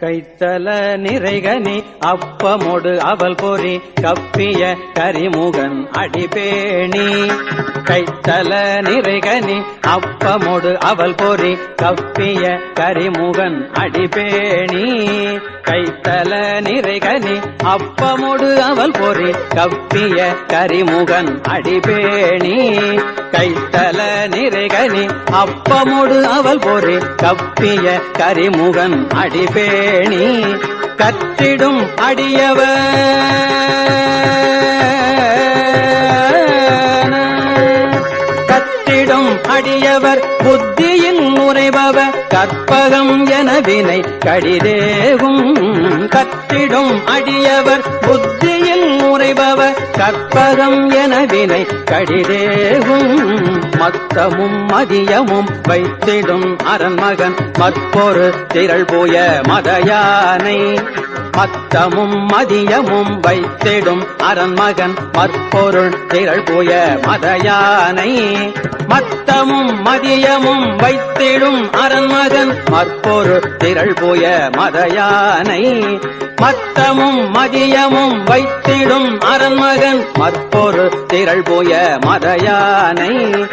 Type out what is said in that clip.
கைத்தல நிறைகனி அப்பமொடு அவல் பொறி கப்பிய கரிமுகன் அடிபேணி. கைத்தல நிறைகனி அப்பமொடு அவல் பொறி கப்பிய கரிமுகன் அடிபேணி. கைத்தல நிறைகனி அப்பமொடு அவல் பொறி கப்பிய கரிமுகன் அடிபேணி. கைத்தல நிறைகனி அப்பமொடு அவல் பொறி கப்பிய கரிமுகன் அடிபேணி. கற்றிடும் அடியவர் கற்றிடும் அடியவர் புத்தியில் உரைபவர் கற்பகம் என வினை கடிதேவும். கற்றிடும் அடியவர் புத்தியில் உரைபவர் கற்பகம் என வினை கடிதேவும். மத்தமும் மதியமும் வைத்திடும் அரண்மகன் மற்பொரு திரள் போய மதயானை. மத்தமும் மதியமும் வைத்திடும் அரண்மகன் மற்பொருள் திரள் போய மதயானை. மத்தமும் மதியமும் வைத்திடும் அரண்மகன் மற்பொரு திரள் போய மதயானை. மத்தமும் மதியமும் வைத்திடும் அரண்மகன் மற்பொரு திரள் போய மதயானை.